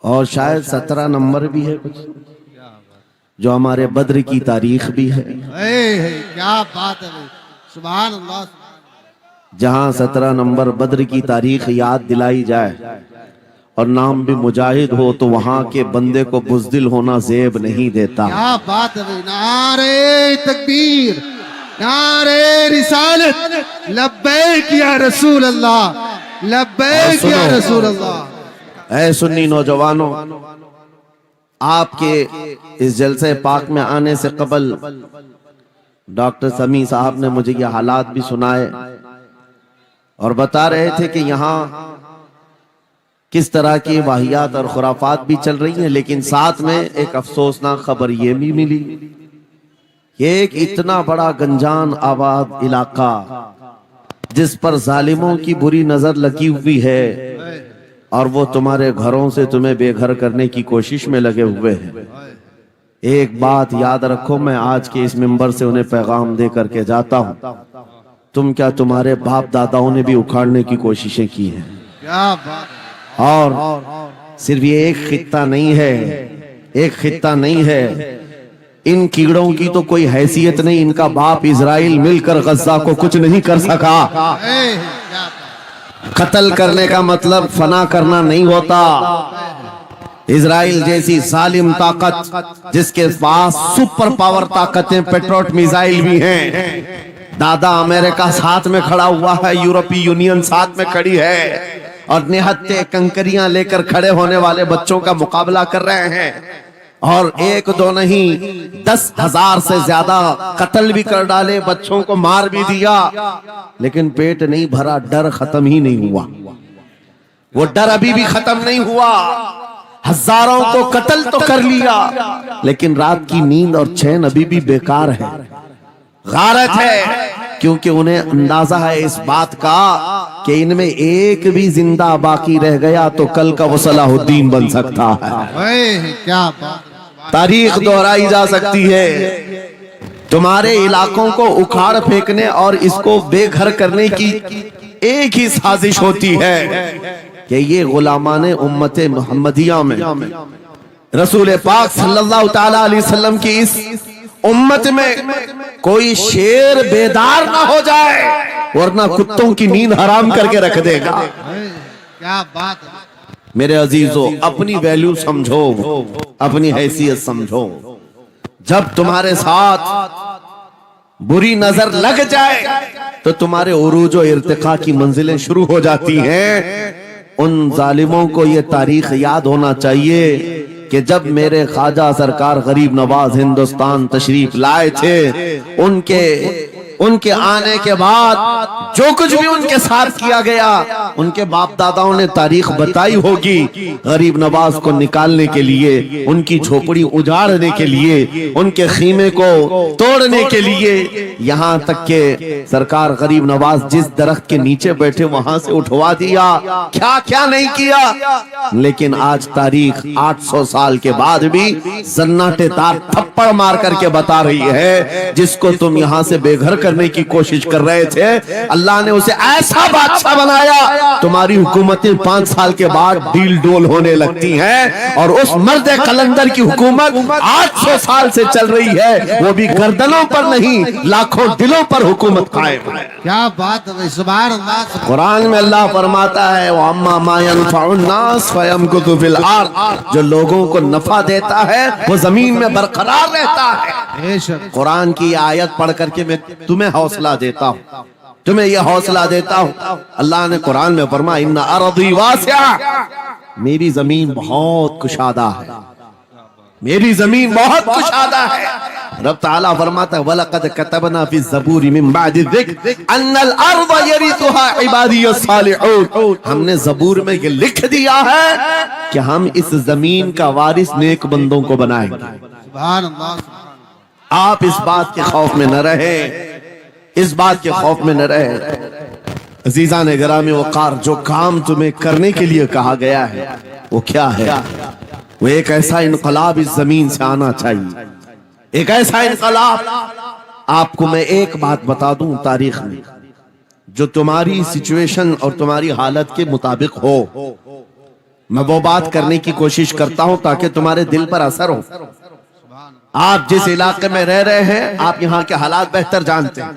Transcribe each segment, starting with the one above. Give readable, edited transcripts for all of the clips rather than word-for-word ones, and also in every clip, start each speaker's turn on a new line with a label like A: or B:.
A: اور شاید 17 نمبر بھی ہے کچھ جو ہمارے بدر کی تاریخ بھی ہے،
B: کیا بات ہے بھائی، سبحان اللہ۔
A: جہاں 17 نمبر بدر کی تاریخ یاد دلائی جائے اور نام بھی مجاہد ہو تو وہاں کے بندے کو بزدل ہونا زیب نہیں دیتا۔
B: کیا بات ہے بھائی، نعرہ تکبیر، نعرہ رسالت، لبیک یا رسول اللہ، لبیک یا رسول اللہ۔
A: اے سنی نوجوانوں، آپ کے اس جلسے پاک میں آنے سے قبل ڈاکٹر سمیع صاحب نے مجھے یہ حالات بھی سنائے اور بتا رہے تھے کہ یہاں کس طرح کی واہیات اور خرافات بھی چل رہی ہیں، لیکن ساتھ میں ایک افسوسناک خبر یہ بھی ملی، یہ ایک اتنا بڑا گنجان آباد علاقہ جس پر ظالموں کی بری نظر لگی ہوئی ہے اور وہ تمہارے گھروں سے تمہیں بے گھر کرنے کی کوشش میں لگے ہوئے ہیں۔ ایک بات یاد رکھو، میں آج کے اس منبر سے انہیں پیغام دے کر کے جاتا ہوں، تم کیا تمہارے باپ داداؤں نے بھی اکھاڑنے کی کوششیں کی ہیں،
B: کیا بات،
A: اور صرف یہ ایک خطہ نہیں ہے، ایک خطہ نہیں ہے، ان کیڑوں کی تو کوئی حیثیت نہیں، ان کا باپ اسرائیل مل کر غزہ کو کچھ نہیں کر سکا۔ قتل کرنے کا مطلب فنا کرنا نہیں ہوتا۔ اسرائیل جیسی ظالم طاقت جس کے پاس سپر پاور طاقتیں، پیٹروٹ میزائل بھی ہیں، دادا امریکہ ساتھ میں کھڑا ہوا ہے، یورپی یونین ساتھ میں کھڑی ہے، اور نہتے کنکریاں لے کر کھڑے ہونے والے بچوں کا مقابلہ کر رہے ہیں، اور ایک دو نہیں 10,000 سے زیادہ قتل بھی کر ڈالے، بچوں کو مار بھی دیا، لیکن پیٹ نہیں بھرا، ڈر ختم ہی نہیں ہوا، وہ ڈر ابھی بھی ختم نہیں ہوا۔ ہزاروں کو قتل تو کر لیا، لیکن رات کی نیند اور چین ابھی بھی بیکار ہے، غارت ہے، کیونکہ انہیں اندازہ ہے اس بات کا کہ ان میں ایک بھی زندہ باقی رہ گیا تو کل کا وہ صلاح الدین بن سکتا ہے،
B: کیا بات،
A: تاریخ دہرائی جا سکتی ہے۔ تمہارے علاقوں کو اکھاڑ پھینکنے اور اس کو بے گھر کرنے کی ایک ہی سازش ہوتی ہے کہ یہ غلامان امت محمدیہ میں رسول پاک صلی اللہ تعالیٰ علیہ وسلم کی اس امت میں کوئی شیر بیدار نہ ہو جائے، ورنہ کتوں کی نیند حرام کر کے رکھ دے گا۔
B: کیا بات،
A: میرے عزیزو، اپنی ویلیو سمجھو، اپنی حیثیت سمجھو، جب تمہارے ساتھ بری نظر لگ جائے تو تمہارے عروج و ارتقاء کی منزلیں شروع ہو جاتی ہیں۔ ان ظالموں کو یہ تاریخ یاد ہونا چاہیے کہ جب میرے خواجہ سرکار غریب نواز ہندوستان تشریف لائے تھے، ان کے آنے کے بعد جو کچھ بھی ان کے ساتھ کیا گیا، ان کے باپ داداؤں نے تاریخ بتائی ہوگی، غریب نواز کو نکالنے کے لیے، ان کی جھوپڑی اجاڑنے کے لیے، ان کے خیمے کو توڑنے کے لیے، یہاں تک کہ سرکار غریب نواز جس درخت کے نیچے بیٹھے وہاں سے اٹھوا دیا، کیا کیا نہیں کیا۔ لیکن آج تاریخ 800 سال کے بعد بھی زناٹے دار تھپڑ مار کر کے بتا رہی ہے، جس کو تم یہاں سے بے گھر کرنے کی کوشش کر رہے تھے، اللہ نے اسے ایسا بادشاہ بنایا، تمہاری حکومتیں 5 سال کے بعد ڈیل ڈول ہونے لگتی ہیں، اور اس مرد قلندر کی حکومت 800 سال سے چل رہی ہے، وہ بھی گردنوں پر نہیں لاکھوں دلوں پر حکومت قائم ہے۔
B: کیا بات ہے، سبحان اللہ۔
A: قرآن میں اللہ فرماتا ہے وَأَمَّا مَا يَنْفَعُ النَّاسَ فَيَمْكُثُ فِي الْأَرْضِ، جو لوگوں کو نفع دیتا ہے وہ زمین میں برقرار رہتا ہے۔ قرآن کی آیت پڑھ کر کے میں تمہیں حوصلہ دیتا ہوں، تمہیں یہ حوصلہ دیتا ہوں، اللہ نے قرآن میں فرمایا اِنَّ أَرْضِي وَاسِعَةٌ، میری زمین بہت کشادہ ہے، میری زمین بہت کشادہ ہے۔ رب تعالیٰ فرماتا ہے وَلَقَدْ كَتَبْنَا فِي الزَّبُورِ مِن بَعْدِ الذِّكْرِ أَنَّ الْأَرْضَ يَرِثُهَا عِبَادِيَ الصَّالِحُونَ، ہم نے زبور میں یہ لکھ دیا ہے کہ ہم اس زمین کا وارث نیک بندوں کو بنائیں گے۔
B: سبحان اللہ۔
A: آپ اس بات کے خوف میں نہ رہے، اس بات کے خوف میں نہ رہے۔ عزیزان گرامی وقار، جو کام تمہیں کرنے کے لیے کہا گیا ہے وہ کیا ہے؟ وہ ایک ایسا انقلاب اس زمین سے آنا چاہیے، ایک ایسا انقلاب۔ آپ کو میں ایک بات بتا دوں تاریخ میں، جو تمہاری سچویشن اور تمہاری حالت کے مطابق ہو۔ میں وہ بات کرنے کی کوشش کرتا ہوں تاکہ تمہارے دل پر اثر ہو. آپ جس علاقے میں رہ رہے ہیں آپ یہاں کے حالات بہتر جانتے ہیں.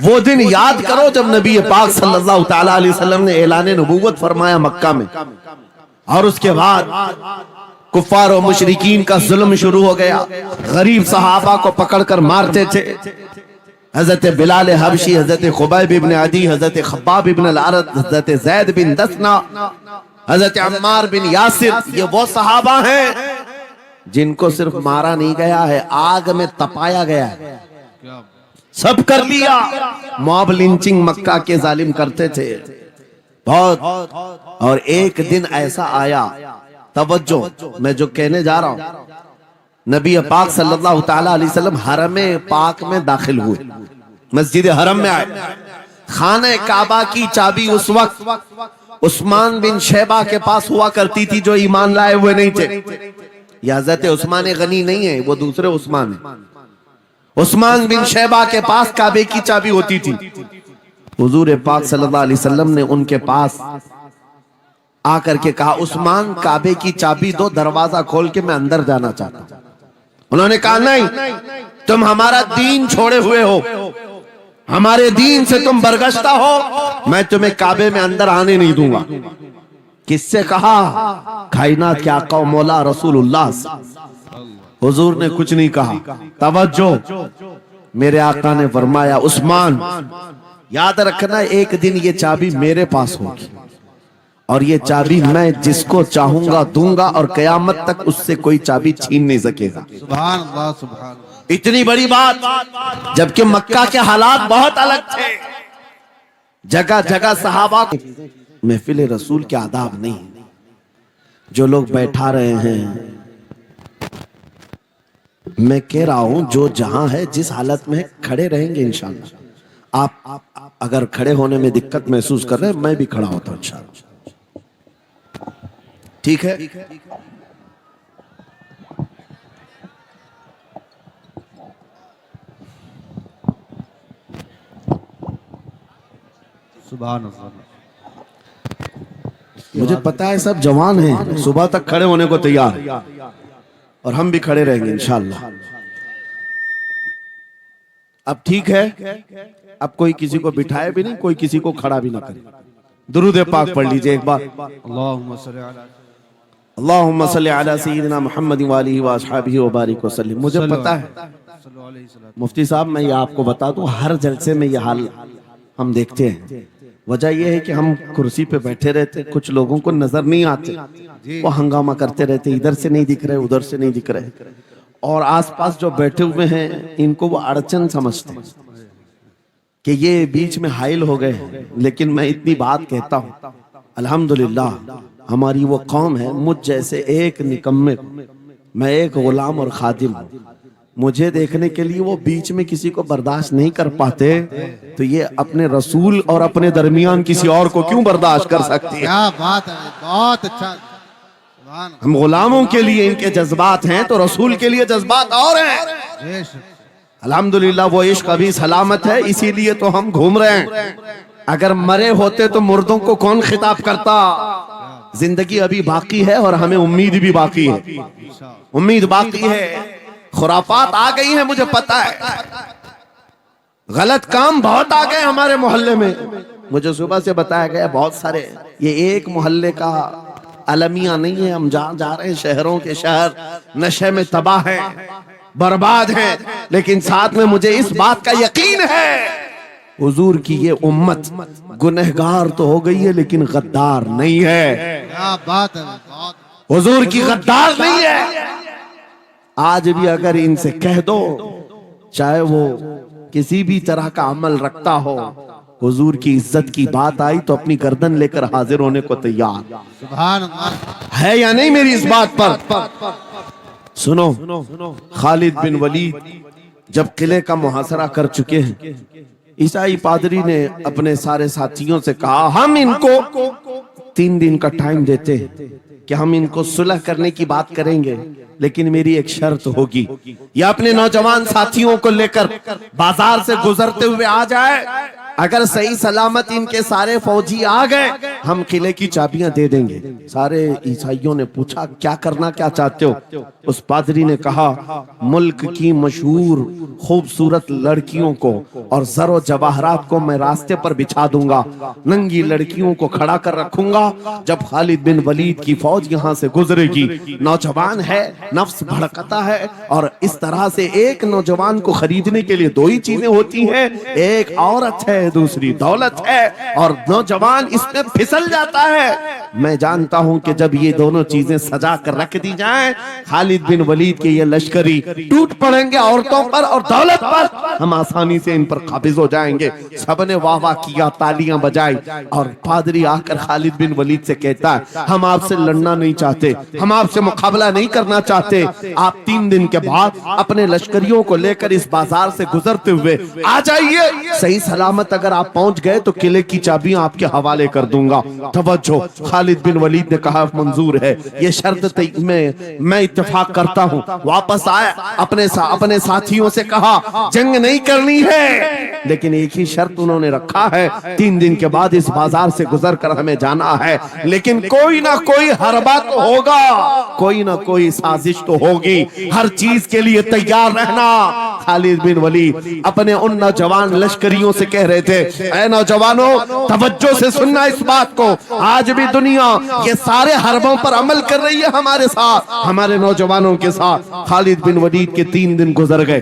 A: وہ دن یاد کرو جب نبی پاک صلی اللہ تعالیٰ علیہ وسلم نے اعلان نبوت فرمایا مکہ میں، اور اس کے بعد کفار و مشرکین کا ظلم شروع ہو گیا. غریب صحابہ کو پکڑ کر مارتے تھے. حضرت بلال حبشی، حضرت خبیب ابن عدی، حضرت خباب ابن الارد، حضرت زید بن دسنا، حضرت عمار بن یاسر، یہ وہ صحابہ ہیں جن کو صرف مارا نہیں گیا ہے، آگ میں تپایا گیا ہے. سب کر لیا. موب لنچنگ مکہ کے ظالم کرتے تھے بہت. اور ایک دن ایسا آیا، توجہ میں جو کہنے جا رہا ہوں، نبی پاک صلی اللہ تعالیٰ علیہ وسلم حرم پاک میں داخل ہوئے، مسجد حرم میں آئے. خانہ کعبہ کی چابی اس وقت عثمان بن شیبہ کے پاس ہوا کرتی تھی جو ایمان لائے ہوئے نہیں تھے. یہ حضرت عثمان غنی نہیں ہے، وہ دوسرے عثمان ہیں. عثمان بن شیبہ کے پاس کعبے کی چابی ہوتی تھی. حضور پاک صلی اللہ علیہ وسلم نے ان کے پاس آ کر کے کہا عثمان کعبے کی چابی دو، دروازہ کھول کے میں اندر جانا چاہتا ہوں. انہوں نے کہا نہیں، تم ہمارا دین چھوڑے ہوئے ہو، ہمارے دین سے تم برگشتہ ہو، میں تمہیں کعبے میں اندر آنے نہیں دوں گا. کس سے کہا؟ کائنات کے آقا و مولا رسول اللہ. حضور نے کچھ نہیں کہا. توجہ، میرے آقا نے فرمایا عثمان یاد رکھنا ایک دن یہ چابی میرے پاس ہوگی، اور یہ چابی میں جس کو چاہوں گا دوں گا، اور قیامت تک اس سے کوئی چابی چھین نہیں سکے گا.
B: سبحان اللہ سبحان اللہ.
A: اتنی بڑی بات، جبکہ مکہ کے حالات بہت الگ تھے. جگہ جگہ صحابہ محفل رسول کے آداب نہیں. جو لوگ بیٹھا رہے ہیں، میں کہہ رہا ہوں جو جہاں ہے جس حالت میں کھڑے رہیں گے انشاءاللہ. آپ اگر کھڑے ہونے میں دقت محسوس کر رہے ہیں، میں بھی کھڑا ہوتا ہوں انشاءاللہ. ٹھیک ہے؟
B: سبحان اللہ.
A: مجھے پتا ہے سب جوان ہیں، صبح تک کھڑے ہونے کو تیار، اور ہم بھی کھڑے رہیں گے انشاءاللہ. اب ٹھیک ہے، اب کوئی کسی کو بٹھائے بھی نہیں، کوئی کسی کو کھڑا بھی نہ کرے. درود پاک پڑھ لیجئے ایک بار.
B: اللہم صلی علی
A: اللہم صلی علی سیدنا محمد وآلہ وآصحابہ وبارک وسلم. مجھے پتا ہے مفتی صاحب، میں یہ آپ کو بتا دوں، ہر جلسے میں یہ حال ہم دیکھتے ہیں. وجہ یہ ہے کہ ہم کرسی پہ بیٹھے رہتے، کچھ لوگوں کو نظر نہیں آتے، وہ ہنگامہ کرتے رہتے، ادھر سے نہیں دکھ رہے، ادھر سے نہیں دکھ رہے، اور آس پاس جو بیٹھے ہوئے ہیں ان کو وہ اڑچن سمجھتے ہیں کہ یہ بیچ میں حائل ہو گئے. لیکن میں اتنی بات کہتا ہوں، الحمدللہ ہماری وہ قوم ہے، مجھ جیسے ایک نکمے، میں ایک غلام اور خادم ہوں، مجھے دیکھنے کے لیے وہ بیچ میں کسی کو برداشت نہیں کر پاتے، تو یہ اپنے رسول اور اپنے درمیان کسی اور کو کیوں برداشت کر سکتی ہے؟
B: کیا بات ہے، بہت اچھا.
A: ہم غلاموں کے لیے ان کے جذبات ہیں تو رسول کے لیے جذبات اور ہیں. الحمدللہ وہ عشق ابھی سلامت ہے، اسی لیے تو ہم گھوم رہے ہیں. اگر مرے ہوتے تو مردوں کو کون خطاب کرتا؟ زندگی ابھی باقی ہے اور ہمیں امید بھی باقی ہے، امید باقی ہے. خرافات آ گئی ہیں، مجھے پتا ہے، غلط کام بہت آ گئے ہمارے محلے میں. مجھے صبح سے بتایا گیا بہت سارے، یہ ایک محلے کا المیہ نہیں ہے، ہم جہاں جا رہے ہیں شہروں کے شہر نشے میں تباہ ہیں، برباد ہیں. لیکن ساتھ میں مجھے اس بات کا یقین ہے حضور کی یہ امت گنہگار تو ہو گئی ہے لیکن غدار نہیں ہے.
B: کیا بات ہے، بہت.
A: حضور کی غدار نہیں ہے. آج بھی اگر ان سے کہہ دو، چاہے وہ کسی بھی طرح کا عمل رکھتا ہو، حضور کی عزت کی بات آئی تو اپنی گردن لے کر حاضر ہونے کو تیار
B: سبحان اللہ
A: ہے یا نہیں میری اس بات پر؟ سنو، خالد بن ولید جب قلعے کا محاصرہ کر چکے ہیں، عیسائی پادری نے اپنے سارے ساتھیوں سے کہا ہم ان کو 3 دن کا ٹائم دیتے ہیں کہ ہم ان کو صلح کرنے کی بات کریں گے، لیکن میری ایک شرط ہوگی، یہ اپنے نوجوان ساتھیوں کو لے کر بازار سے گزرتے ہوئے آ جائے اگر صحیح سلامت ان کے سارے فوجی آ گئے ہم قلعے کی چابیاں دے دیں گے۔ سارے عیسائیوں نے پوچھا کیا کرنا کیا چاہتے ہو؟ اس پادری نے کہا ملک کی مشہور خوبصورت لڑکیوں کو اور زر و جواہرات کو میں راستے پر بچھا دوں گا، ننگی لڑکیوں کو کھڑا کر رکھوں گا، جب خالد بن ولید کی فوج یہاں سے گزرے گی، نوجوان ہے، نفس بھڑکتا ہے، اور اس طرح سے ایک نوجوان کو خریدنے کے لیے دو ہی چیزیں ہوتی ہیں، ایک عورت ہے، دوسری دولت ہے، اور نوجوان اس میں پھسل جاتا ہے۔ میں جانتا ہوں کہ جب یہ دونوں چیزیں سجا کر رکھ دی جائیں خالد بن ولید کے یہ لشکری ٹوٹ پڑیں گے عورتوں پر اور دولت پر، ہم آسانی سے ان پر قابض ہو جائیں گے۔ سب نے واہ واہ کیا، تالیاں بجائی، اور پادری آ کر خالد بن ولید سے کہتا ہے ہم آپ سے لڑنا نہیں چاہتے، ہم آپ سے مقابلہ نہیں کرنا چاہتے، آپ 3 دن کے بعد اپنے لشکریوں کو لے کر اس بازار سے گزرتے ہوئے آ جائیے، صحیح سلامت اگر آپ پہنچ گئے تو قلعے کی چابیاں آپ کے حوالے کر دوں گا۔ توجہ، خالد بن ولید نے کہا منظور ہے، یہ شرط میں اتفاق کرتا ہوں۔ واپس آئے، اپنے ساتھیوں سے کہا جنگ نہیں کرنی ہے، لیکن ایک ہی شرط انہوں نے رکھا ہے، 3 دن کے بعد اس بازار سے گزر کر ہمیں جانا ہے، لیکن کوئی نہ کوئی حربہ تو ہوگا، کوئی نہ کوئی سازش تو ہوگی، ہر چیز کے لیے تیار رہنا۔ خالد بن ولید اپنے ان نوجوان لشکریوں سے کہہ رہے تھے اے نوجوانوں توجہ سے سننا اس بات کو، آج بھی دنیا یہ سارے حربوں پر عمل کر رہی ہے ہمارے ساتھ، ہمارے نوجوانوں کے ساتھ۔ خالد بن ولید کے 3 دن گزر گئے،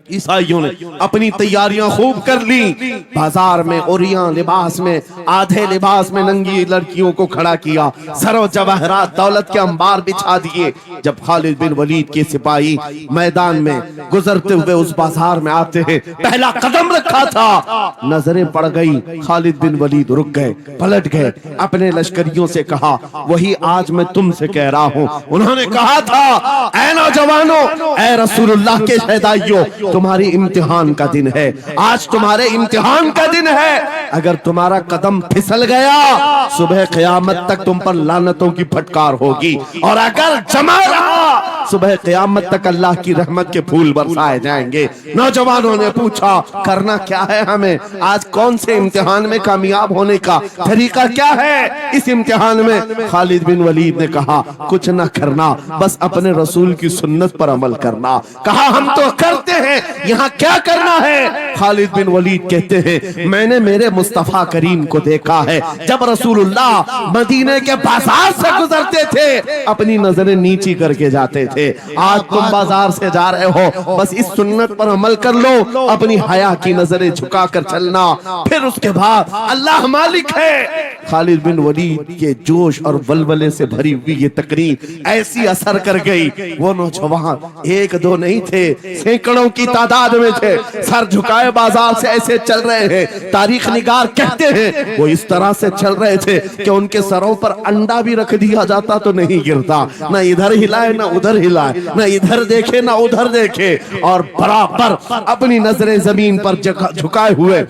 A: عیسائیوں نے اپنی تیاریاں خوب کر لی، بازار میں عریاں لباس میں، آدھے لباس میں ننگی لڑکیوں کو کھڑا کیا، زر و جواہرات دولت کے انبار بچھا دیے۔ جب خالد بن ولید کے سپاہی میدان میں گزرتے ہوئے اس بازار میں آتے ہیں، پہلا قدم رکھا تھا، نظریں پڑ گئی، خالد بن ولید رک گئے، پلٹ گئے، اپنے لشکریوں سے کہا وہی آج میں تم سے کہہ رہا ہوں، انہوں نے کہا تھا اے نوجوانوں، اے رسول اللہ کے شہدائیوں، تمہاری امتحان کا دن ہے، آج تمہارے امتحان کا دن ہے، اگر تمہارا قدم پھسل گیا صبح قیامت تک تم پر لعنتوں کی پھٹکار ہوگی، اور اگر جمع رہا صبح قیامت تک اللہ کی رحمت کے پھول برسائے جائیں گے۔ نوجوانوں نے پوچھا کرنا کیا ہے ہمیں، آج کون سے امتحان میں کامیاب ہونے کا طریقہ کیا ہے اس امتحان میں؟ خالد بن ولید نے کہا کچھ نہ کرنا، بس اپنے رسول کی سنت پر عمل کرنا۔ کہا ہم تو کرتے ہیں، یہاں کیا کرنا ہے؟ خالد بن ولید کہتے ہیں میں نے میرے مصطفیٰ کریم کو دیکھا ہے، جب رسول اللہ مدینے کے بازار سے گزرتے تھے اپنی نظریں نیچی کر کے جاتے تھے، آج تم بازار سے جا رہے ہو، بس اس سنت پر عمل کر لو، اپنی حیا کی نظریں جھکا کر چلنا، پھر اس کے بعد اللہ مالک ہے۔ خالد بن ولید کے جوش اور ولولے سے بھری ہوئی یہ تقریر ایسی اثر کر گئی، وہ نوجوان ایک دو نہیں تھے، سینکڑوں کی تعداد میں تھے، سر جھکائے بازار سے ایسے چل رہے ہیں، تاریخ نگار کہتے ہیں وہ اس طرح سے چل رہے تھے کہ ان کے سروں پر انڈا بھی رکھ دیا جاتا تو نہیں گرتا، نہ ادھر ہلائے نہ ادھر ہلائے، نہ ادھر دیکھے نہ ادھر دیکھے، اور برابر اپنی نظریں زمین پر جھکائے ہوئے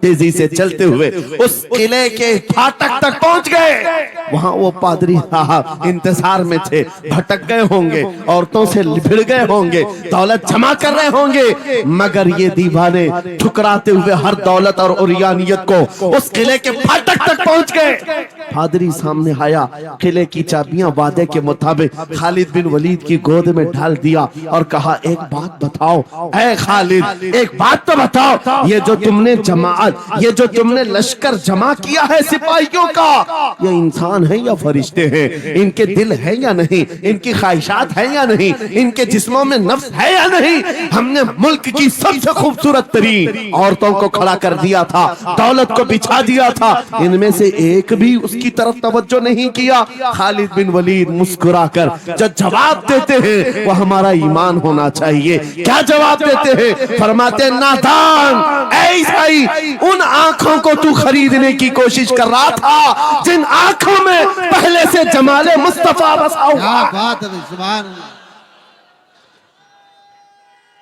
A: تیزی سے چلتے ہوئے اس قلعے کے پھاٹک تک پہنچ گئے۔ وہاں وہ پادری صاحب انتظار میں تھے، بھٹک گئے ہوں گے، عورتوں سے بھڑ گئے ہوں گے، دولت جمع کر رہے ہوں گے، مگر یہ دیوانے ٹھکراتے ہوئے ہر دولت اور عریانیت کو اس قلعے کے پھاٹک تک پہنچ گئے۔ پادری سامنے آیا، قلعے کی چابیاں وعدے کے مطابق خالد بن ولید کی گود میں ڈال دیا اور کہا ایک بات بتاؤ اے خالد، ایک بات تو بتاؤ، یہ جو تم نے جماعت، یہ جو تم نے لشکر جمع کیا ہے سپاہیوں کا، یہ انسان ہیں یا فرشتے ہیں؟ ان کے دل ہیں یا نہیں؟ ان کی خواہشات ہیں یا نہیں؟ ان کے جسموں میں نفس ہے یا نہیں؟ ہم نے ملک کی سب سے خوبصورت ترین عورتوں کو کھڑا کر دیا تھا، دولت کو بچھا دیا تھا، ان میں سے ایک بھی اس کی طرف توجہ نہیں کیا۔ خالد بن ولید مسکرا کر جو جواب دیتے ہیں وہ ہمارا ایمان ہونا چاہیے۔ کیا جواب دیتے ہیں؟ فرماتے نادان، اے عیسائی، ان آنکھوں کو تو خریدنے کی کوشش کر رہا تھا جن آنکھوں میں پہلے سے جمال مصطفیٰ بسا ہوا۔
B: کیا بات ہے، سبحان اللہ،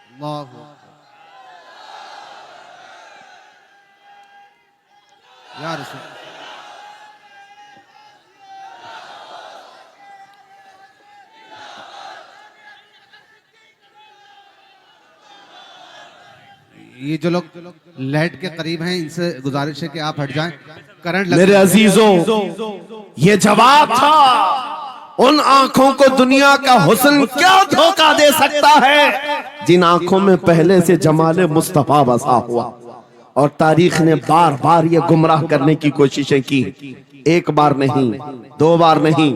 B: اللہ اکبر، یا رسول اللہ۔ یہ جو لوگ لائٹ کے قریب ہیں ان سے گزارش ہے کہ آپ ہٹ جائیں، کرنٹ لگ
A: میرے عزیزوں، یہ جواب تھا ان آنکھوں کو دنیا کا حسن کیا دھوکہ دے سکتا ہے جن آنکھوں میں پہلے سے جمال مصطفیٰ بسا ہوا. اور تاریخ نے بار بار یہ گمراہ کرنے کی کوششیں کی، ایک بار نہیں، دو بار نہیں.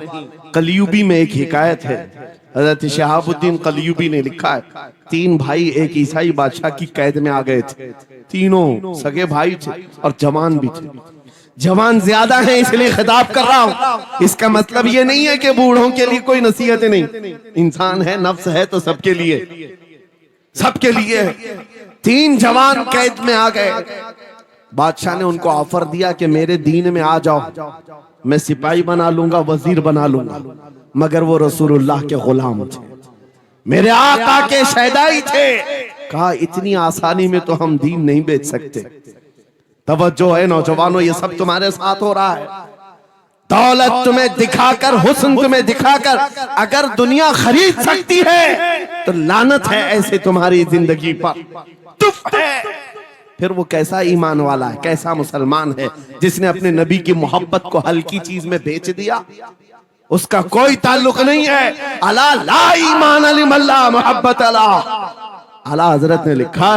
A: قلیوبی میں ایک حکایت ہے، حضرت شہاب الدین قلیوبی نے لکھا ہے 3 بھائی ایک عیسائی بادشاہ کی قید میں آ گئے تھے. تینوں سگے بھائی تھے اور جوان بھی تھے. جوان زیادہ ہیں اس لیے خطاب کر رہا ہوں، اس کا مطلب یہ نہیں ہے کہ بوڑھوں کے لیے کوئی نصیحتیں نہیں. انسان ہے، نفس ہے تو سب کے لیے، سب کے لیے. 3 جوان قید میں آ گئے. بادشاہ نے ان کو آفر دیا کہ میرے دین میں آ جاؤ، میں سپاہی بنا لوں گا، وزیر بنا لوں گا. مگر وہ رسول اللہ کے غلام تھے، میرے آقا کے شیدائی تھے. کہا اتنی آسانی میں تو ہم دین نہیں بیچ سکتے. توجہ ہے نوجوانوں، یہ سب تمہارے ساتھ ہو رہا ہے. دولت تمہیں دکھا کر، حسن تمہیں دکھا کر اگر دنیا خرید سکتی ہے تو لعنت ہے ایسے تمہاری زندگی پر. تف ہے. پھر وہ کیسا ایمان والا ہے، کیسا مسلمان ہے جس نے اپنے نبی کی محبت کو ہلکی چیز میں بیچ دیا؟ اس کا کوئی تعلق نہیں ہے. الا لا ایمان لمن لا محبت لا. اعلیٰ حضرت نے لکھا